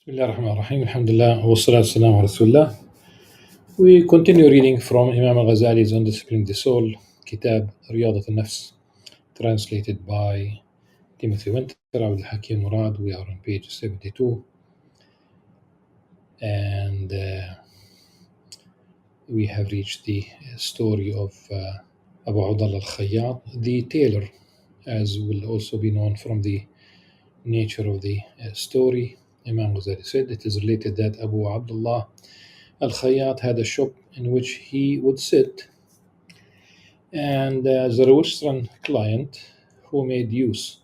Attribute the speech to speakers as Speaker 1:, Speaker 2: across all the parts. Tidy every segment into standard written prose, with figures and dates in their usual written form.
Speaker 1: Bismillah ar-Rahman ar-Rahim. Alhamdulillah. Wa salatu salam ala Rasulullah. We continue reading from Imam Al-Ghazali's On Disciplining the Soul, Kitab Riyadat al-Nafs, translated by Timothy Winter, Abdul Hakim Murad. We are on page 72. And we have reached the story of Abu Abdullah al-Khayyat, the tailor, as will also be known from the nature of the story. Imam Ghazali said it is related that Abu Abdullah Al-Khayyat had a shop in which he would sit, and the Western client who made use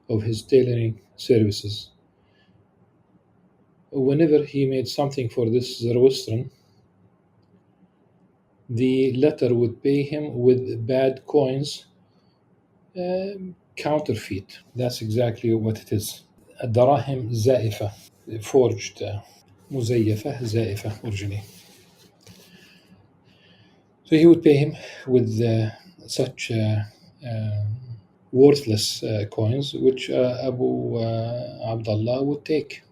Speaker 1: of his tailoring services. Whenever he made something for this Zoroastrian, the latter would pay him with bad coins, counterfeit. That's exactly what it is. الدراهم زائفة, forged, مزيفة, زائفة originally. So he would pay him with such worthless coins, which Abu Abdullah would take.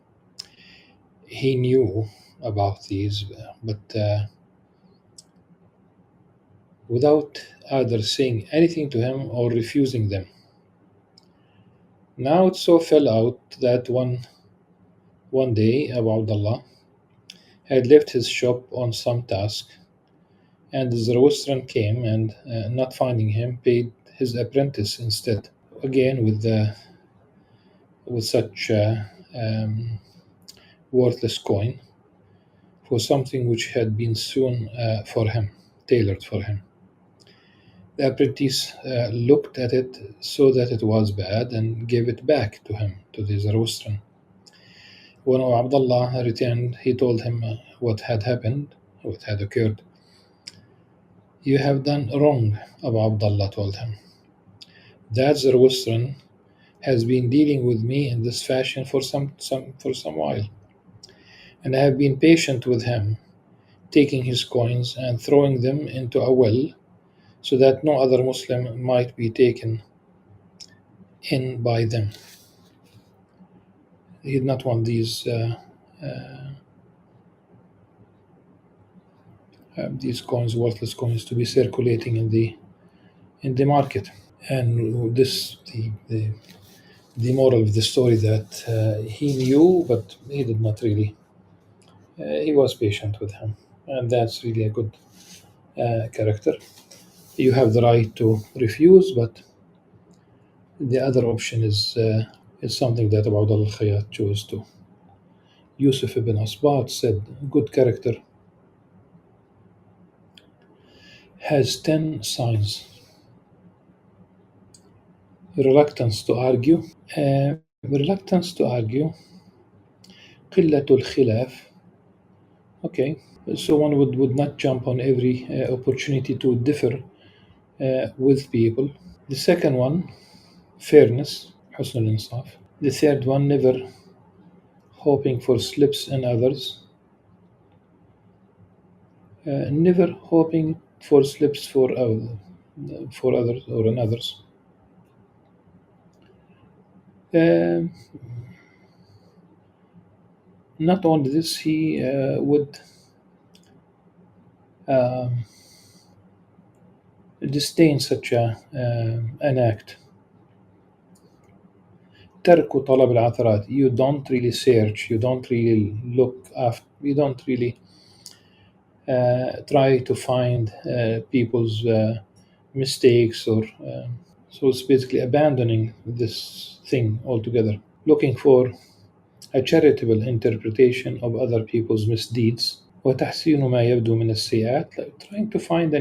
Speaker 1: He knew about these, but without either saying anything to him or refusing them. Now it so fell out that one day Abu Abdullah had left his shop on some task, and the Zoroastrian came and, not finding him, paid his apprentice instead, again with such worthless coin for something which had been sewn for him, tailored for him. The apprentice looked at it, saw that it was bad, and gave it back to him, to the Zoroastrian. When Abdullah returned, he told him what had happened, what had occurred. "You have done wrong," Abu Abdullah told him. "That Zoroastrian has been dealing with me in this fashion for some while, and I have been patient with him, taking his coins and throwing them into a well so that no other Muslim might be taken in by them." He did not want these coins, worthless coins, to be circulating in the market. And the moral of the story that he knew, but he did not really. He was patient with him, and that's really a good character. You have the right to refuse, but the other option is something that Abu Abdullah al-Khayyat chose to. Yusuf ibn Asbat said, "Good character has 10 signs: reluctance to argue, قلة الخلاف." Okay, so one would not jump on every opportunity to differ with people. The second one, fairness, حسن الإنصاف. The third one, never hoping for slips in others. Never hoping for slips for others or in others. Not only this, he would disdain such an act. ترك طلب العثرات. You don't really search, you don't really look after, you don't really try to find people's mistakes, or so it's basically abandoning this thing altogether, looking for a charitable interpretation of other people's misdeeds. وتحسين ما يبدو من السيئات, like trying to find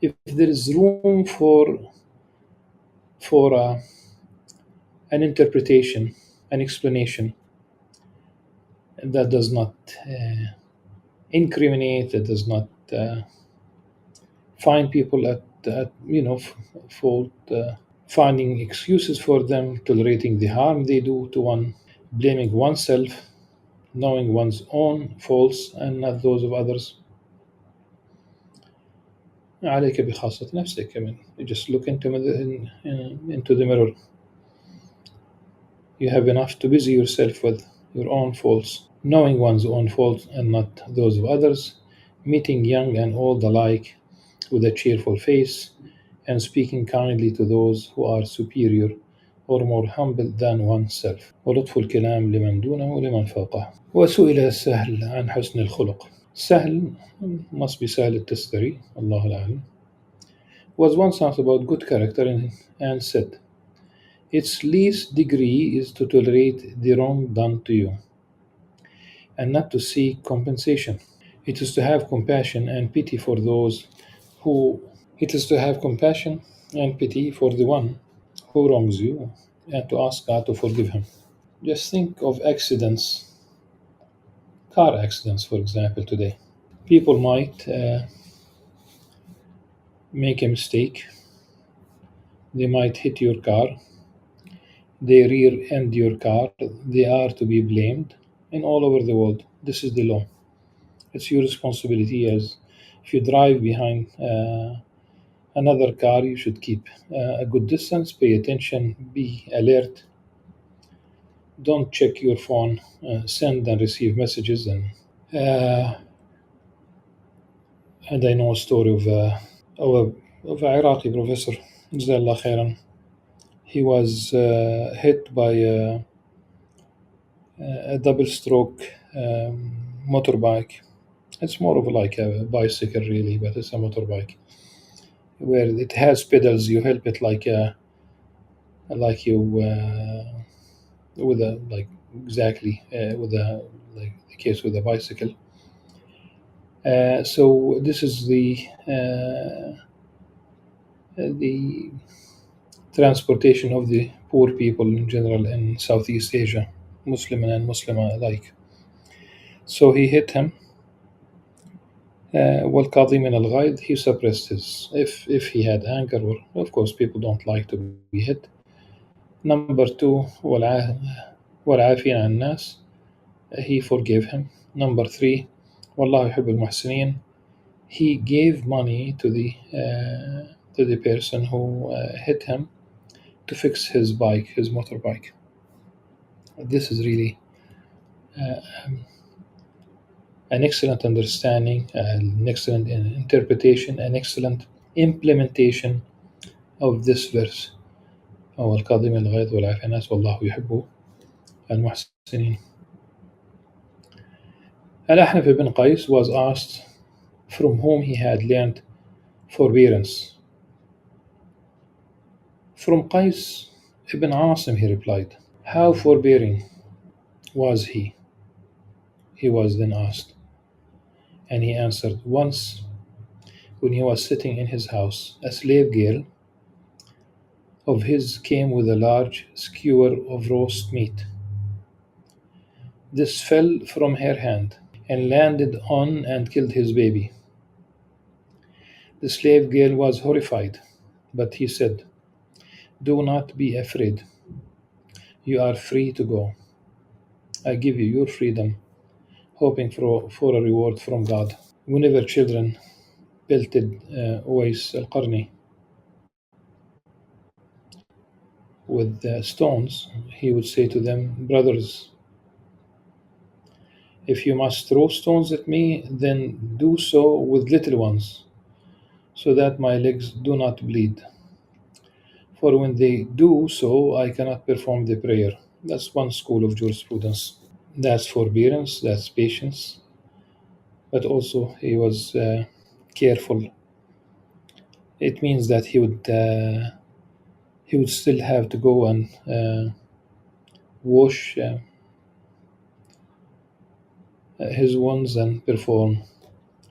Speaker 1: if there is room for an interpretation, an explanation that does not incriminate, that does not find people at fault, finding excuses for them, tolerating the harm they do to one, blaming oneself, knowing one's own faults and not those of others. عليك بخاصة نفسك. I mean, you just look into the mirror. You have enough to busy yourself with. your own faults, knowing one's own faults and not those of others, meeting young and old alike with a cheerful face, and speaking kindly to those who are superior or more humble than oneself. ولطف الكلام لمن دونه ولمن فوقه. وسئل سهل عن حسن الخلق. Sahl must be Sahl al-Tastari, Allah al was once asked about good character and said, its least degree is to tolerate the wrong done to you and not to seek compensation. It is to have compassion and pity for those who It is to have compassion and pity for the one who wrongs you and to ask God to forgive him. Just think of accidents, car accidents, for example, today. People might make a mistake, they might hit your car, they rear end your car, they are to be blamed, and all over the world. This is the law. It's your responsibility as if you drive behind another car, you should keep a good distance, pay attention, be alert, don't check your phone, send and receive messages. Uh, and I know a story of a Iraqi professor, Jazakallah khairan. He was hit by a double stroke motorbike. It's more of like a bicycle, really, but it's a motorbike where it has pedals. You help it like you with a like exactly with a like the case with a bicycle. So this is the transportation of the poor people in general in Southeast Asia, Muslim and Muslim alike. So he hit him. والكاظمين الغيظ, he suppressed his if he had anger, or of course people don't like to be hit. Number two, والعافين عن الناس, he forgave him. Number three, والله يحب المحسنين, he gave money to the person who hit him to fix his bike, his motorbike. This is really an excellent understanding, an excellent interpretation, an excellent implementation of this verse. هو الكاظم الغيظ والعافية عن الناس والله يحب المحسنين. Al-Ahnaf ibn Qais was asked from whom he had learned forbearance. From Qais ibn Asim, he replied. How forbearing was he? He was then asked. And he answered, once when he was sitting in his house, a slave girl of his came with a large skewer of roast meat. This fell from her hand and landed on and killed his baby. The slave girl was horrified, but he said, do not be afraid. You are free to go. I give you your freedom, hoping for a reward from God. Whenever children pelted Uwais al-Qarni with stones, he would say to them, brothers, if you must throw stones at me, then do so with little ones, so that my legs do not bleed. For when they do so, I cannot perform the prayer. That's one school of jurisprudence. That's forbearance, that's patience, but also he was careful. It means that he would still have to go and wash his wounds and perform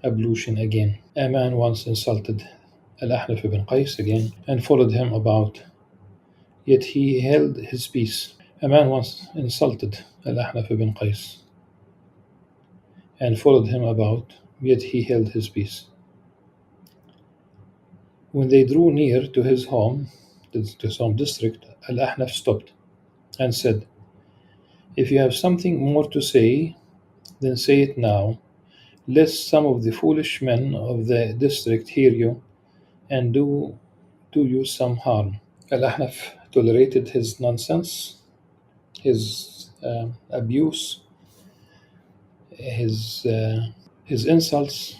Speaker 1: ablution again. A man once insulted Al-Ahnaf ibn Qais again and followed him about, yet he held his peace. A man once insulted Al-Ahnaf ibn Qais and followed him about, yet he held his peace. When they drew near to his home, to his home district, Al-Ahnaf stopped and said, if you have something more to say, then say it now, lest some of the foolish men of the district hear you and do you some harm. Al-Ahnaf tolerated his nonsense, his abuse, his his insults,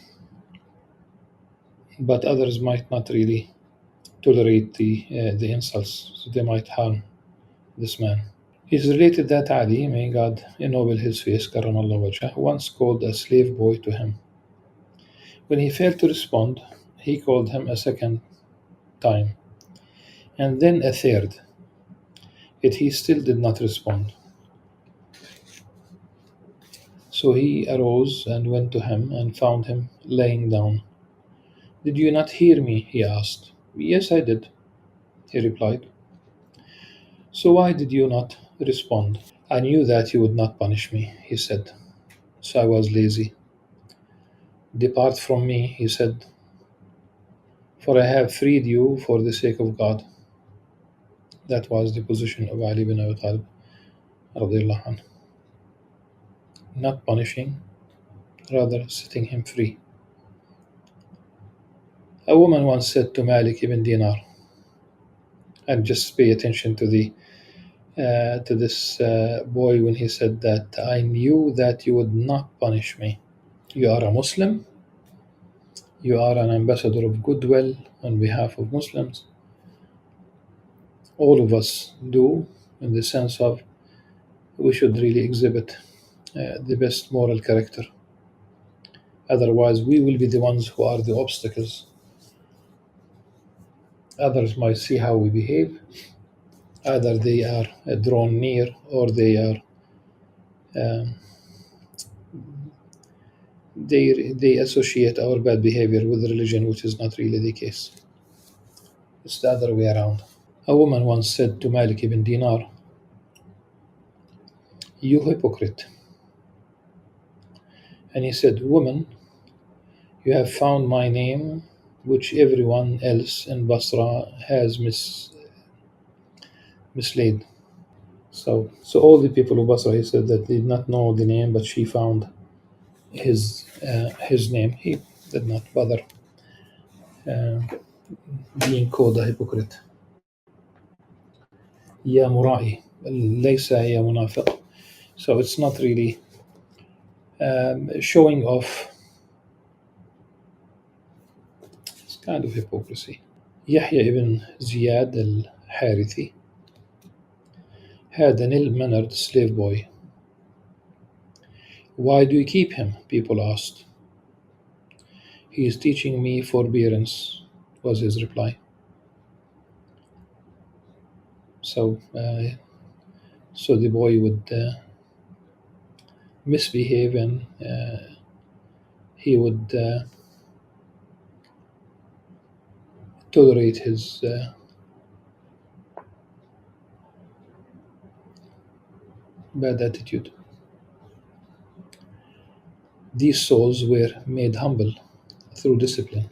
Speaker 1: but others might not really tolerate the insults, so they might harm this man. It is related that Ali, may God ennoble his face, Karamallah wajhah, once called a slave boy to him. When he failed to respond, he called him a second time, and then a third, yet he still did not respond. So he arose and went to him and found him laying down. Did you not hear me? He asked. Yes, I did, he replied. So why did you not respond? I knew that you would not punish me, he said, so I was lazy. Depart from me, he said, for I have freed you for the sake of God. That was the position of Ali bin Abi Talib, radiallahu anhu. Not punishing, rather setting him free. A woman once said to Malik ibn Dinar, and just pay attention to this boy when he said that I knew that you would not punish me. You are a Muslim, you are an ambassador of goodwill on behalf of Muslims. All of us do, in the sense of we should really exhibit the best moral character. Otherwise, we will be the ones who are the obstacles. Others might see how we behave. Either they are drawn near or um, they associate our bad behavior with religion, which is not really the case. It's the other way around. A woman once said to Malik ibn Dinar, you hypocrite. And he said, woman, you have found my name, which everyone else in Basra has mislaid. So all the people of Basra, he said that they did not know the name, but she found his name. He did not bother uh, being called a hypocrite. يا مرائي ليس يا منافق. So it's not really showing off. It's kind of hypocrisy. Yahya ibn Ziyad al-Harithi had an ill-mannered slave boy. Why do you keep him? People asked. He is teaching me forbearance, was his reply. So the boy would misbehave, and he would tolerate his bad attitude. These souls were made humble through discipline,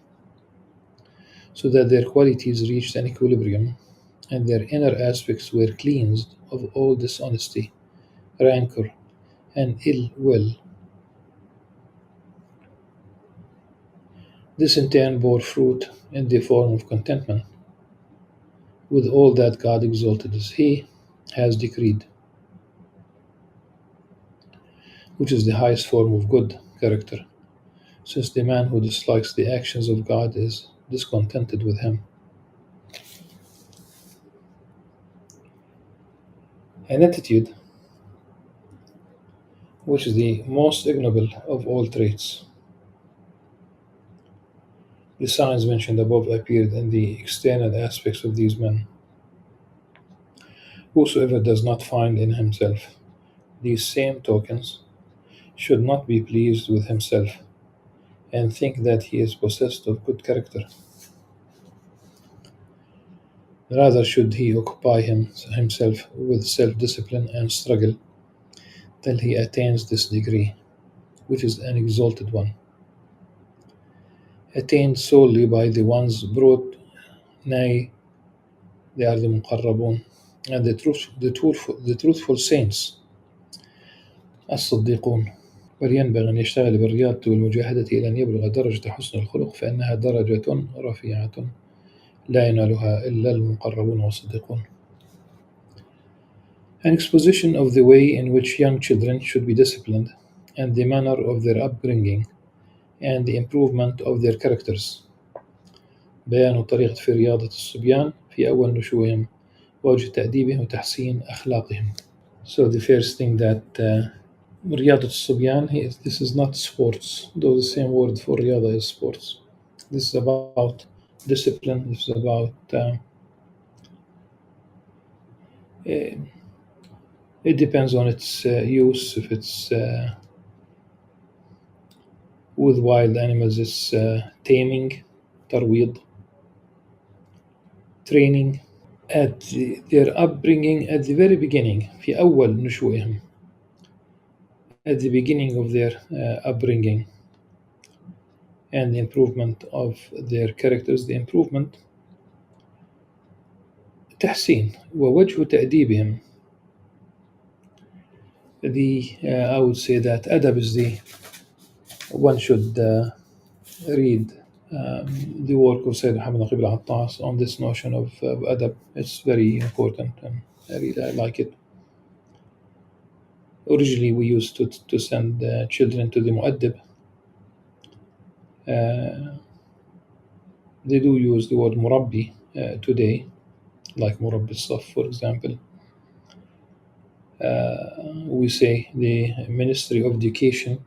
Speaker 1: so that their qualities reached an equilibrium and their inner aspects were cleansed of all dishonesty, rancor, and ill will. This in turn bore fruit in the form of contentment with all that God exalted as He has decreed, which is the highest form of good character, since the man who dislikes the actions of God is discontented with Him. An attitude which is the most ignoble of all traits. The signs mentioned above appeared in the external aspects of these men. Whosoever does not find in himself these same tokens should not be pleased with himself and think that he is possessed of good character. Rather should he occupy himself with self-discipline and struggle till he attains this degree, which is an exalted one, attained solely by the ones brought nigh. They are the muqarrabun, and the truthful saints, الصديقون. ولينبغي أن يشتغل بالرياضة والمجاهدة إلى أن يبلغ درجة حسن الخلق، فإنها درجة رفيعة لا ينالها إلا المقربون والصديقون. An exposition of the way in which young children should be disciplined and the manner of their upbringing and the improvement of their characters. بيان طريقة في رياضة الصبيان في أول نشوئهم ووجه تأديبهم وتحسين أخلاقهم. So the first thing that رياضة الصبيان, this is not sports, though the same word for رياضة is sports. This is about discipline. This is about it depends on its use. If it's with wild animals, it's taming, ترويض, training. At their upbringing, at the very beginning, في أول نشوئهم, at the beginning of their upbringing, and the improvement of their characters, the improvement, تحسين ووجه تأديبهم. I would say that adab is one should read the work of Sayyid Muhammad Naqib al-Attas on this notion of adab. It's very important, and I like it. Originally, we used to send children to the mu'addib. They do use the word murabbi today, like murabbi saf, for example. We say the Ministry of Education,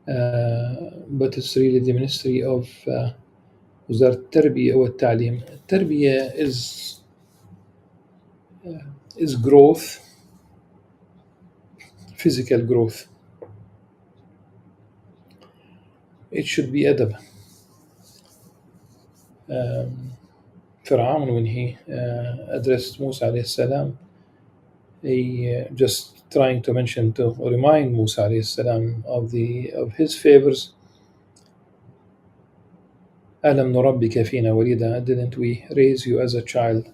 Speaker 1: but it's really the Ministry of وزارة التربية والتعليم. التربية is growth, physical growth. It should be adab. Fir'aun, when he addressed Musa alayhi salam, he just trying to mention, to remind Musa alayhi salam of his favors. أَلَمْ نُرَبِّكَ فِينَا وَلِيدًا, didn't we raise you as a child?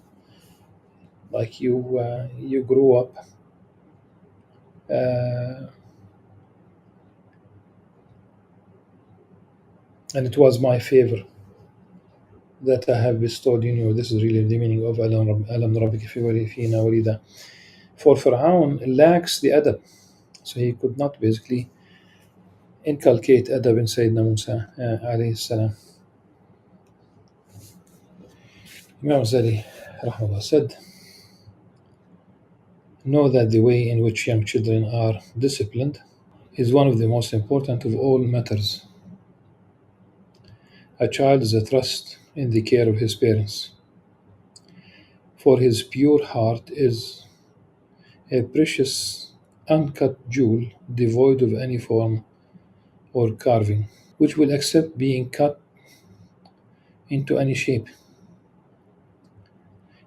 Speaker 1: Like you grew up. And it was my favor that I have bestowed in you. This is really the meaning of أَلَمْ نُرَبِّكَ فِينَا وَلِيدًا. For Fir'aun lacks the adab, so he could not basically inculcate adab in Sayyidina Musa alayhi salam. Imam Ghazali rahmahullah said, know that the way in which young children are disciplined is one of the most important of all matters. A child is a trust in the care of his parents, for his pure heart is a precious uncut jewel devoid of any form or carving, which will accept being cut into any shape,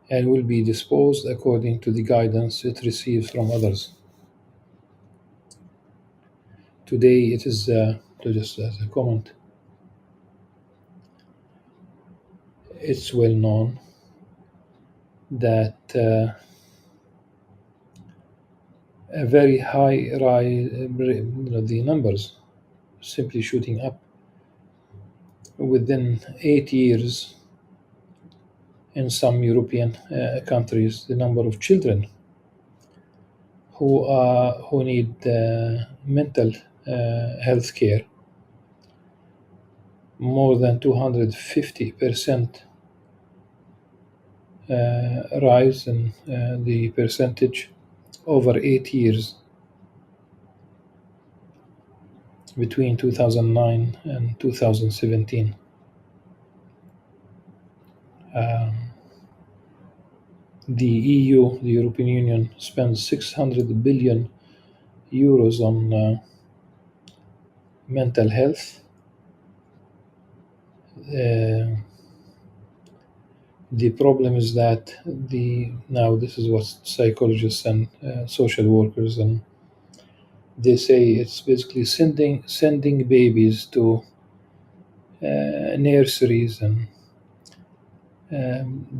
Speaker 1: and will be disposed according to the guidance it receives from others. Today it is, just as a comment, it's well known that a very high rise, the numbers simply shooting up. Within 8 years, in some European countries, the number of children who need mental health care, more than 250% rise in the percentage over 8 years between 2009 and 2017. The EU, the European Union, spends 600 billion euros on mental health. The problem is that now this is what psychologists and social workers, and they say it's basically sending babies to nurseries, and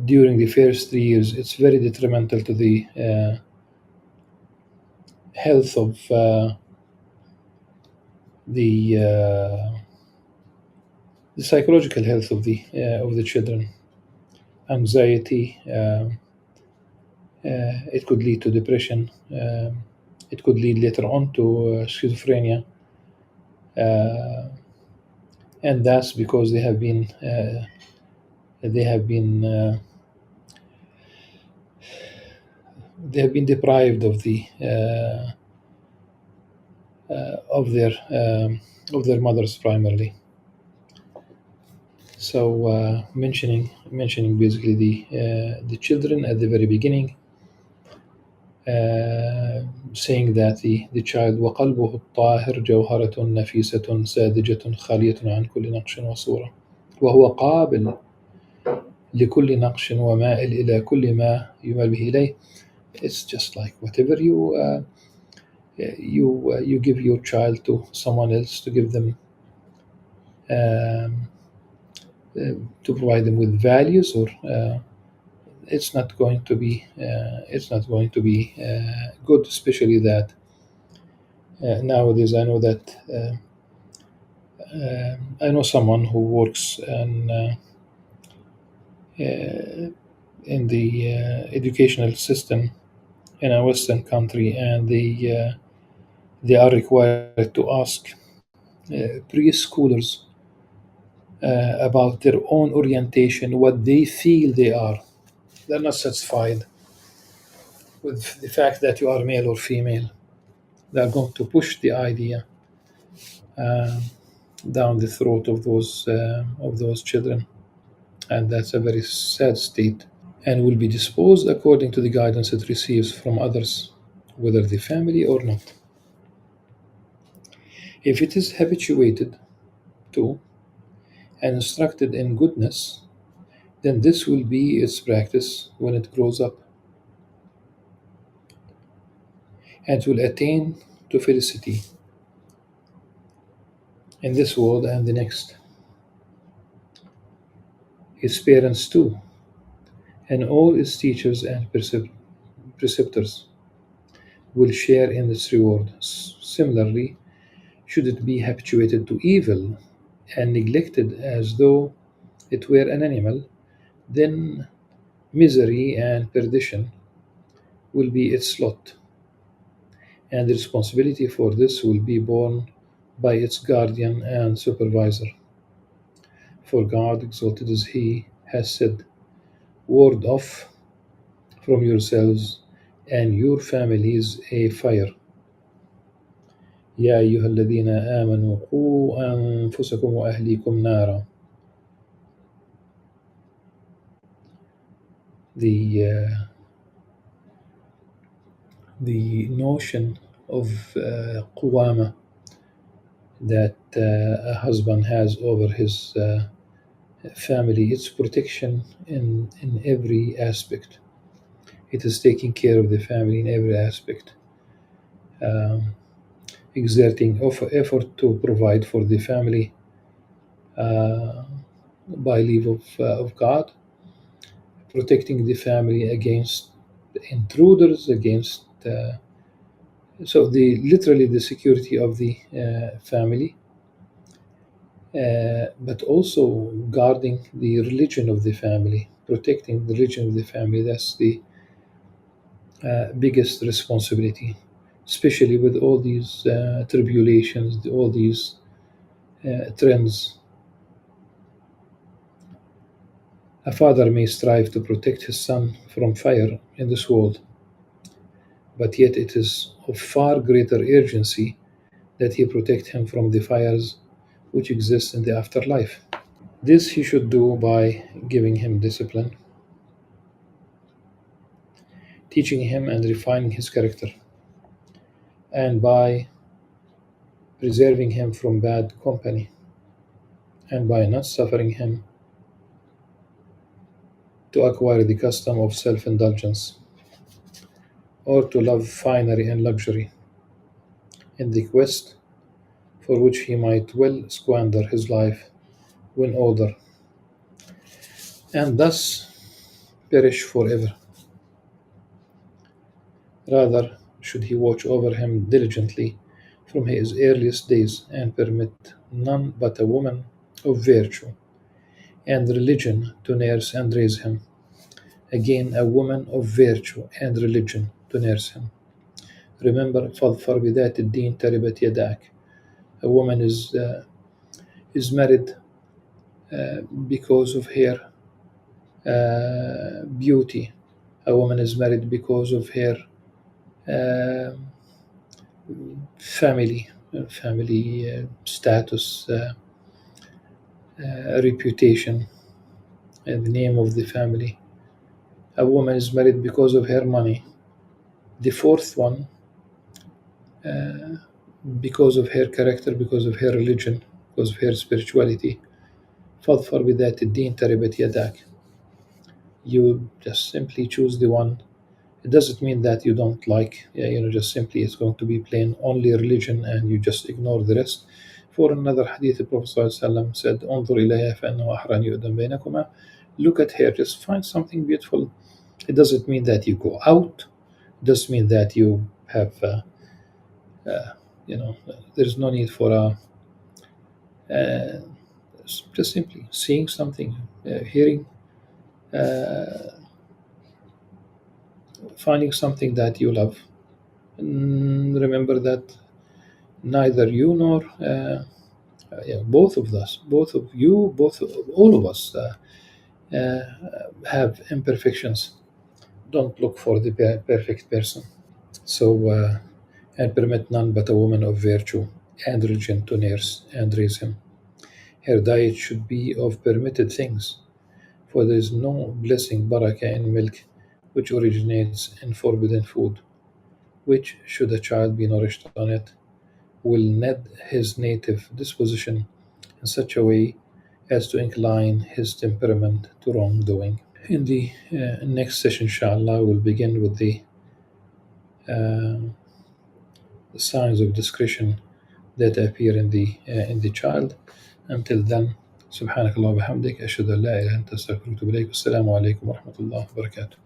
Speaker 1: during the first 3 years it's very detrimental to the health of the psychological health of the children. Anxiety, it could lead to depression, It could lead later on to schizophrenia, uh, and that's because they have been they have been deprived of their of their mothers primarily. So mentioning basically the children at the very beginning, saying that the child وقلبه الطاهر جوهرة نفيسة ساذجة خالية عن كل نقش وصورة وهو قابل لكل نقش ومائل إلى كل ما يمال به إليه. It's just like whatever you give your child to someone else to give them um, to provide them with values, or it's not going to be good, especially that nowadays I know someone who works in the educational system in a Western country, and they are required to ask preschoolers about their own orientation, what they feel they are. They're not satisfied with the fact that you are male or female. They're going to push the idea uh, down the throat of those children, and that's a very sad state, and will be disposed according to the guidance it receives from others, whether the family or not. If it is habituated to and instructed in goodness, then this will be its practice when it grows up, and it will attain to felicity in this world and the next. His parents, too, and all its teachers and preceptors will share in its reward. Similarly, should it be habituated to evil and neglected as though it were an animal, then misery and perdition will be its lot, and the responsibility for this will be borne by its guardian and supervisor. For God, exalted as He, has said, ward off from yourselves and your families a fire. يا أيها الذين آمنوا قوا أنفسكم وأهليكم نارا. The notion of قوامة, that a husband has over his family, its protection in every aspect. It is taking care of the family in every aspect, um, exerting effort to provide for the family uh, by leave of God, protecting the family against intruders, against so the literally the security of the family, but also guarding the religion of the family, protecting the religion of the family. That's the biggest responsibility, especially with all these tribulations, all these trends. A father may strive to protect his son from fire in this world, but yet it is of far greater urgency that he protect him from the fires which exist in the afterlife. This he should do by giving him discipline, teaching him and refining his character, and by preserving him from bad company, and by not suffering him to acquire the custom of self indulgence, or to love finery and luxury, in the quest for which he might well squander his life when older, and thus perish forever. Rather, should he watch over him diligently from his earliest days, and permit none but a woman of virtue and religion to nurse and raise him. Again, a woman of virtue and religion to nurse him, Remember, فاظفر بذات الدين تربت يداك. A woman is married because of her beauty. A woman is married because of her uh, family status, reputation, and the name of the family. A woman is married because of her money. The fourth one, because of her character, because of her religion, because of her spirituality. فاظفر بذات الدين تربت يداك. You just simply choose the one. It doesn't mean that you don't like, just simply it's going to be plain only religion and you just ignore the rest. For another hadith, the Prophet ﷺ said, انظر إليها فإنه أحرى أن يؤذن بينكما. Look at her, just find something beautiful. It doesn't mean that you go out. It doesn't mean that you have, there's no need for just simply seeing something, hearing, finding something that you love. Remember that neither you nor both of us, both of you, all of us have imperfections. Don't look for the perfect person. So, and permit none but a woman of virtue and religion to nurse and raise him. Her diet should be of permitted things, for there is no blessing barakah in milk which originates in forbidden food, which, should a child be nourished on it, will knack his native disposition in such a way as to incline his temperament to wrongdoing. In the next session, inshallah, we'll begin with uh, the signs of discretion that appear in the child. Until then, سبحانك اللهم وبحمدك أشهد أن لا إله إلا أنت أستغفرك وأتوب إليك. والسلام عليكم ورحمة الله وبركاته.